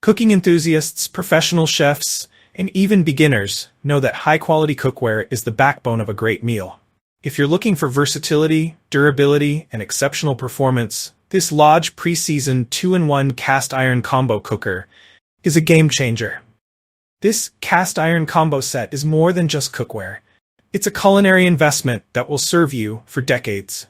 Cooking enthusiasts, professional chefs, and even beginners know that high-quality cookware is the backbone of a great meal. If you're looking for versatility, durability, and exceptional performance, this Lodge pre-seasoned 2-in-1 cast iron combo cooker is a game changer. This cast iron combo set is more than just cookware. It's a culinary investment that will serve you for decades.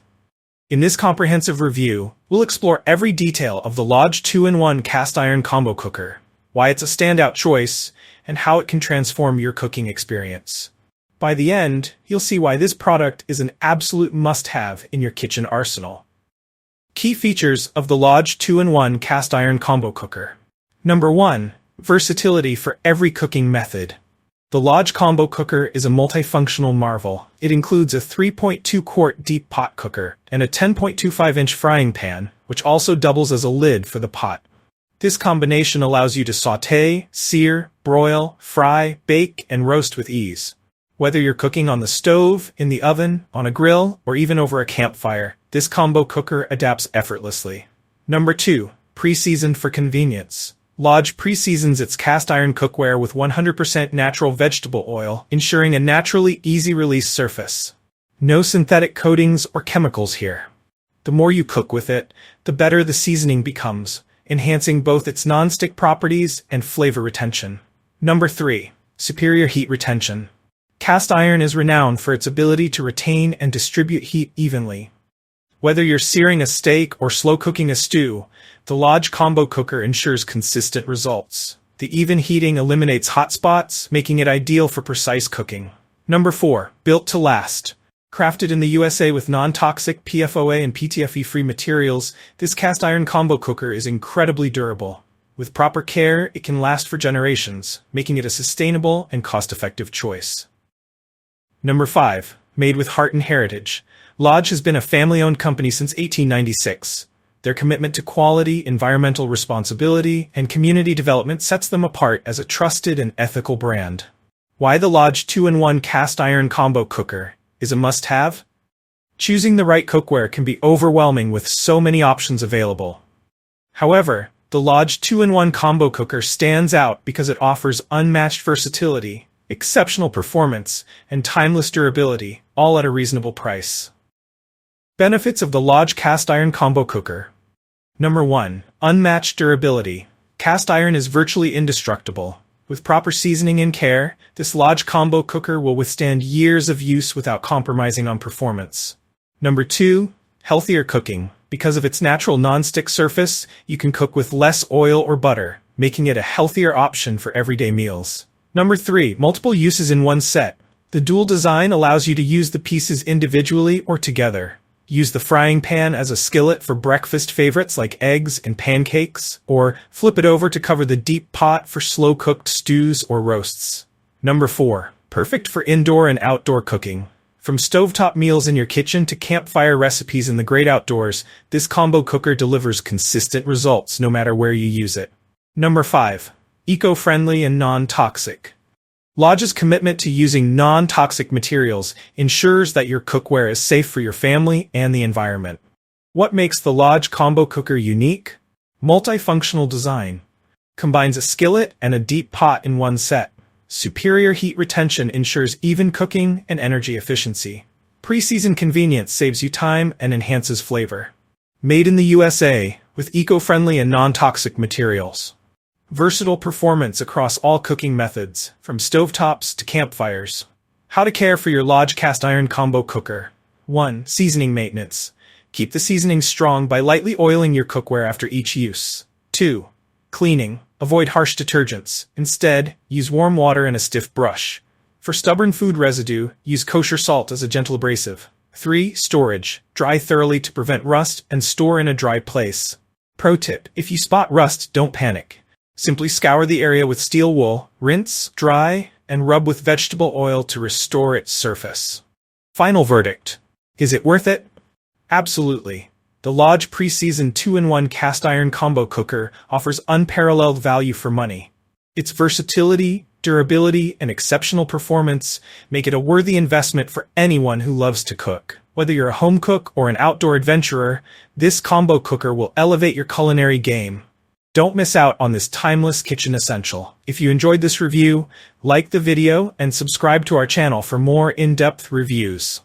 In this comprehensive review, we'll explore every detail of the Lodge 2-in-1 cast iron combo cooker, why it's a standout choice, and how it can transform your cooking experience. By the end, you'll see why this product is an absolute must-have in your kitchen arsenal. Key features of the Lodge 2-in-1 cast iron combo cooker. Number 1. Versatility for every cooking method. The Lodge combo cooker is a multifunctional marvel. It includes a 3.2 quart deep pot cooker and a 10.25-inch frying pan, which also doubles as a lid for the pot. This combination allows you to sauté, sear, broil, fry, bake, and roast with ease. Whether you're cooking on the stove, in the oven, on a grill, or even over a campfire, this combo cooker adapts effortlessly. Number 2. Pre-seasoned for convenience. Lodge pre-seasons its cast iron cookware with 100% natural vegetable oil, ensuring a naturally easy-release surface. No synthetic coatings or chemicals here. The more you cook with it, the better the seasoning becomes, enhancing both its non-stick properties and flavor retention. Number 3. Superior heat retention. Cast iron is renowned for its ability to retain and distribute heat evenly. Whether you're searing a steak or slow cooking a stew, the Lodge combo cooker ensures consistent results. The even heating eliminates hot spots, making it ideal for precise cooking. Number 4. Built to last. Crafted in the USA with non-toxic PFOA and PTFE-free materials, this cast iron combo cooker is incredibly durable. With proper care, it can last for generations, making it a sustainable and cost-effective choice. Number 5. Made with heart and heritage. Lodge has been a family-owned company since 1896. Their commitment to quality, environmental responsibility, and community development sets them apart as a trusted and ethical brand. Why the Lodge 2-in-1 cast iron combo cooker is a must-have? Choosing the right cookware can be overwhelming with so many options available. However, the Lodge 2-in-1 combo cooker stands out because it offers unmatched versatility, exceptional performance, and timeless durability, all at a reasonable price. Benefits of the Lodge cast iron combo cooker. Number 1. Unmatched durability. Cast iron is virtually indestructible. With proper seasoning and care, this Lodge combo cooker will withstand years of use without compromising on performance. Number 2. Healthier cooking. Because of its natural non-stick surface, you can cook with less oil or butter, making it a healthier option for everyday meals. Number 3. Multiple uses in one set. The dual design allows you to use the pieces individually or together. Use the frying pan as a skillet for breakfast favorites like eggs and pancakes, or flip it over to cover the deep pot for slow-cooked stews or roasts. Number 4. Perfect for indoor and outdoor cooking. From stovetop meals in your kitchen to campfire recipes in the great outdoors, this combo cooker delivers consistent results no matter where you use it. Number 5. Eco-friendly and non-toxic. Lodge's commitment to using non-toxic materials ensures that your cookware is safe for your family and the environment. What makes the Lodge combo cooker unique? Multifunctional design. Combines a skillet and a deep pot in one set. Superior heat retention ensures even cooking and energy efficiency. Pre-seasoned convenience saves you time and enhances flavor. Made in the USA, with eco-friendly and non-toxic materials. Versatile performance across all cooking methods, from stovetops to campfires. How to care for your Lodge cast iron combo cooker. 1. Seasoning maintenance. Keep the seasoning strong by lightly oiling your cookware after each use. 2. Cleaning. Avoid harsh detergents. Instead, use warm water and a stiff brush. For stubborn food residue, use kosher salt as a gentle abrasive. 3. Storage. Dry thoroughly to prevent rust and store in a dry place. Pro tip: if you spot rust, don't panic. Simply scour the area with steel wool, rinse, dry, and rub with vegetable oil to restore its surface. Final verdict. Is it worth it? Absolutely. The Lodge pre-seasoned 2-in-1 cast iron combo cooker offers unparalleled value for money. Its versatility, durability, and exceptional performance make it a worthy investment for anyone who loves to cook. Whether you're a home cook or an outdoor adventurer, this combo cooker will elevate your culinary game. Don't miss out on this timeless kitchen essential. If you enjoyed this review, like the video and subscribe to our channel for more in-depth reviews.